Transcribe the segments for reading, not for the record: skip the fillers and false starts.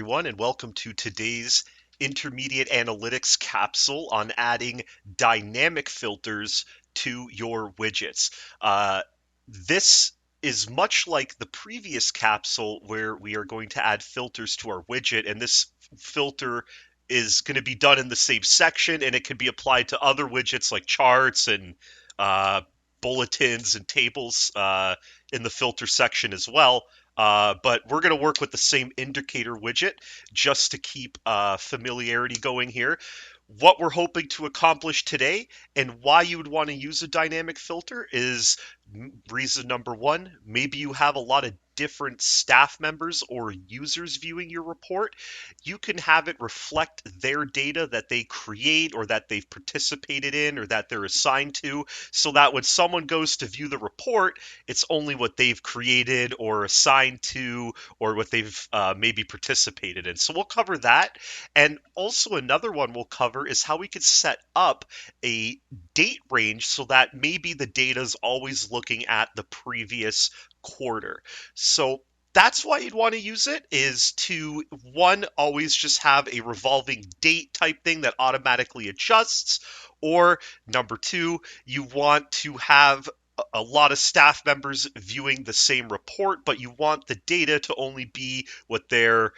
everyone, and welcome to today's intermediate analytics capsule on adding dynamic filters to your widgets. This is much like the previous capsule where we are going to add filters to our widget, and this filter is going to be done in the same section, and it can be applied to other widgets like charts and uh, bulletins and tables in the filter section as well. But we're going to work with the same indicator widget just to keep familiarity going here. What we're hoping to accomplish today and why you would want to use a dynamic filter is reason number one, maybe you have a lot of different staff members or users viewing your report. You can have it reflect their data that they create or that they've participated in or that they're assigned to, so that when someone goes to view the report, it's only what they've created or assigned to or what they've maybe participated in. So we'll cover that. And also another one we'll cover is how we could set up a date range so that maybe the data is always looking at the previous quarter. So that's why you'd want to use it, is to, one, always just have a revolving date type thing that automatically adjusts, or number two, you want to have a lot of staff members viewing the same report, but you want the data to only be what they're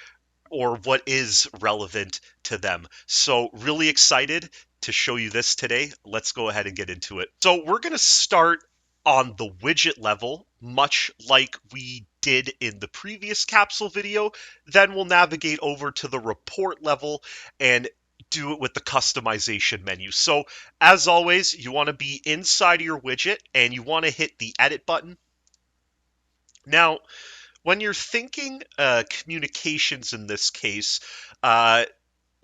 or what is relevant to them. So really excited to show you this today. Let's go ahead and get into it. So we're going to start on the widget level, much like we did in the previous capsule video. Then we'll navigate over to the report level and do it with the customization menu. So as always, you want to be inside of your widget and you want to hit the edit button. Now, when you're thinking communications in this case,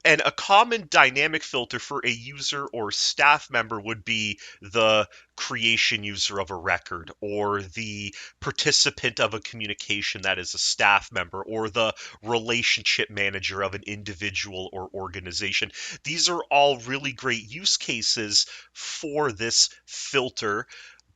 and a common dynamic filter for a user or staff member would be the creation user of a record, or the participant of a communication that is a staff member, or the relationship manager of an individual or organization. These are all really great use cases for this filter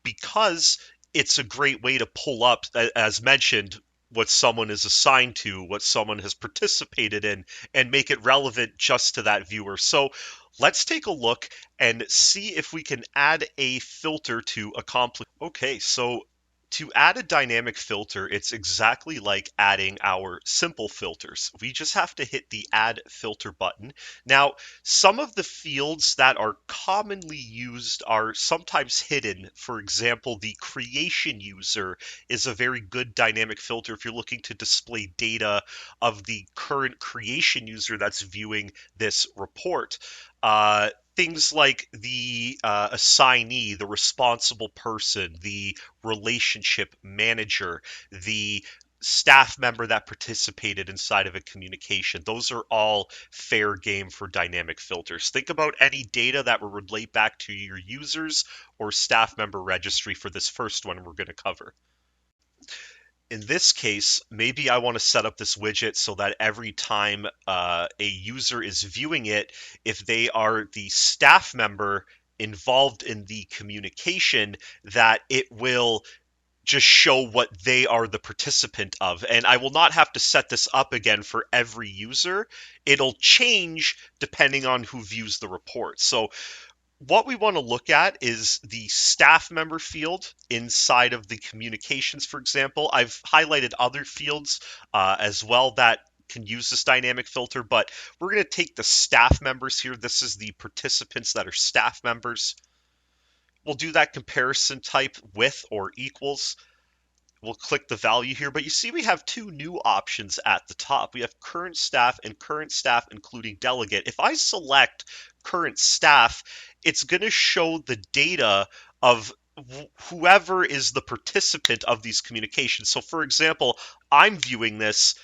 because it's a great way to pull up, as mentioned, what someone is assigned to, what someone has participated in, and make it relevant just to that viewer. So let's take a look and see if we can add a filter to accomplish. Okay, so to add a dynamic filter, it's exactly like adding our simple filters. We just have to hit the add filter button. Now, some of the fields that are commonly used are sometimes hidden. For example, the creation user is a very good dynamic filter if you're looking to display data of the current creation user that's viewing this report. Things like the assignee, the responsible person, the relationship manager, the staff member that participated inside of a communication. Those are all fair game for dynamic filters. Think about any data that will relate back to your users or staff member registry for this first one we're going to cover. In this case, maybe I want to set up this widget so that every time a user is viewing it, if they are the staff member involved in the communication, that it will just show what they are the participant of. And I will not have to set this up again for every user. It'll change depending on who views the report. So what we want to look at is the staff member field inside of the communications, for example. I've highlighted other fields as well that can use this dynamic filter, but we're going to take the staff members here. This is the participants that are staff members. We'll do that comparison type with or equals. We'll click the value here, but you see we have two new options at the top. We have current staff and current staff including delegate. If I select current staff, it's going to show the data of whoever is the participant of these communications. So for example, I'm viewing this,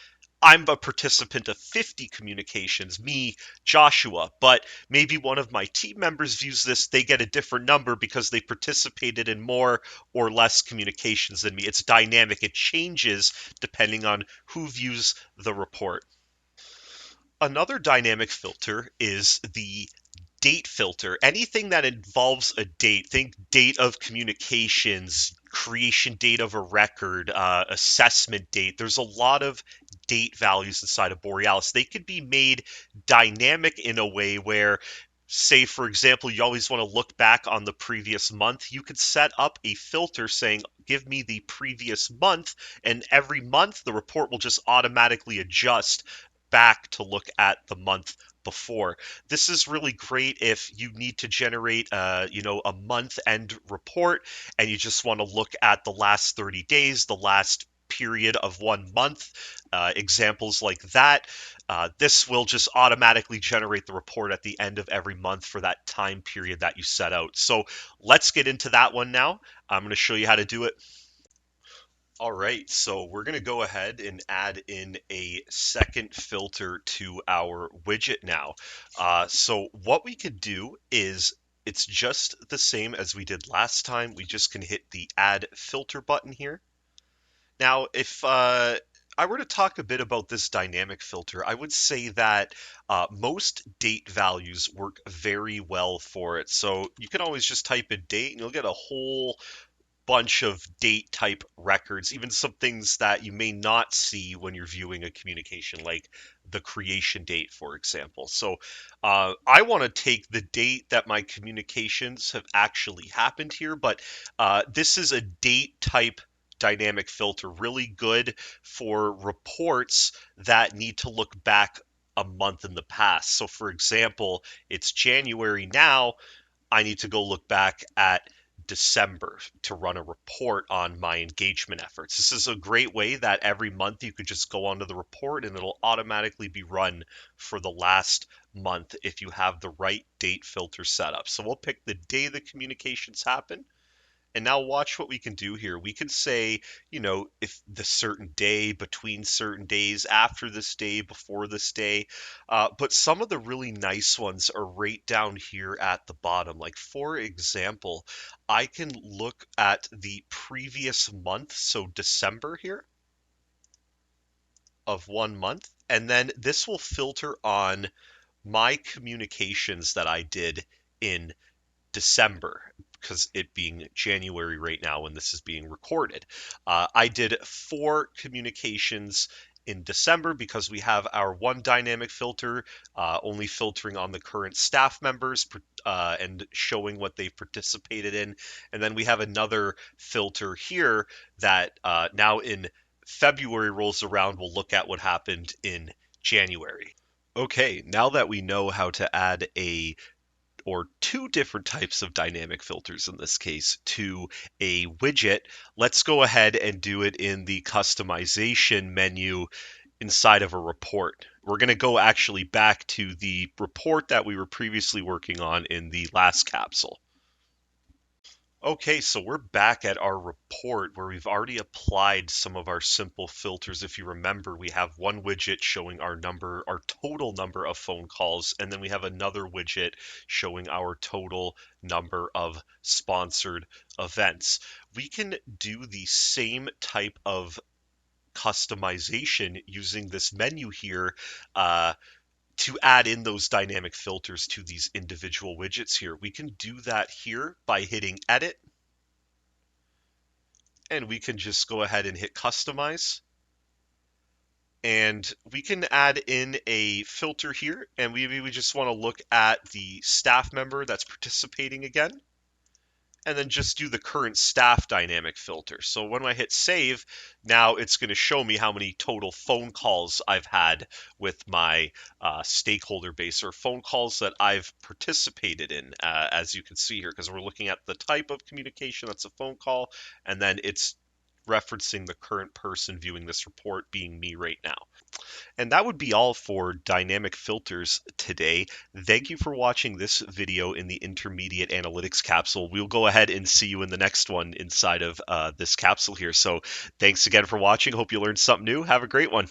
I'm a participant of 50 communications, me, Joshua, but maybe one of my team members views this, they get a different number because they participated in more or less communications than me. It's dynamic, it changes depending on who views the report. Another dynamic filter is the date filter. Anything that involves a date, think date of communications, creation date of a record, assessment date. There's a lot of date values inside of Borealis. They could be made dynamic in a way where, say, for example, you always want to look back on the previous month. You could set up a filter saying, give me the previous month, and every month the report will just automatically adjust back to look at the month before. This is really great if you need to generate a month end report and you just want to look at the last 30 days, the last period of 1 month, examples like that. This will just automatically generate the report at the end of every month for that time period that you set out. So let's get into that one now. I'm going to show you how to do it. All right, so we're going to go ahead and add in a second filter to our widget now. So what we could do is it's just the same as we did last time. We just can hit the add filter button here. Now, if I were to talk a bit about this dynamic filter, I would say that most date values work very well for it. So you can always just type in date and you'll get a whole bunch of date type records, even some things that you may not see when you're viewing a communication, like the creation date, for example. So I want to take the date that my communications have actually happened here, but this is a date type dynamic filter, really good for reports that need to look back a month in the past. So, for example, it's January now. I need to go look back at December to run a report on my engagement efforts. This is a great way that every month you could just go onto the report and it'll automatically be run for the last month if you have the right date filter set up. So we'll pick the day the communications happen. And now watch what we can do here. We can say, if the certain day, between certain days, after this day, before this day. But some of the really nice ones are right down here at the bottom. Like, for example, I can look at the previous month, so December here, of 1 month. And then this will filter on my communications that I did in December, because it being January right now when this is being recorded. I did 4 communications in December because we have our one dynamic filter, only filtering on the current staff members and showing what they've participated in. And then we have another filter here that now in February rolls around, we'll look at what happened in January. Okay, now that we know how to add a or 2 different types of dynamic filters in this case to a widget, let's go ahead and do it in the customization menu inside of a report. We're going to go actually back to the report that we were previously working on in the last capsule. Okay, so we're back at our report where we've already applied some of our simple filters. If you remember, we have one widget showing our total number of phone calls, and then we have another widget showing our total number of sponsored events. We can do the same type of customization using this menu here, to add in those dynamic filters to these individual widgets here. We can do that here by hitting edit, and we can just go ahead and hit customize. And we can add in a filter here, and we just want to look at the staff member that's participating again, and then just do the current staff dynamic filter. So when I hit save, now it's going to show me how many total phone calls I've had with my stakeholder base, or phone calls that I've participated in, as you can see here, because we're looking at the type of communication that's a phone call, and then it's referencing the current person viewing this report being me right now. And that would be all for dynamic filters today. Thank you for watching this video in the intermediate analytics capsule. We'll go ahead and see you in the next one inside of this capsule here. So thanks again for watching. Hope you learned something new. Have a great one.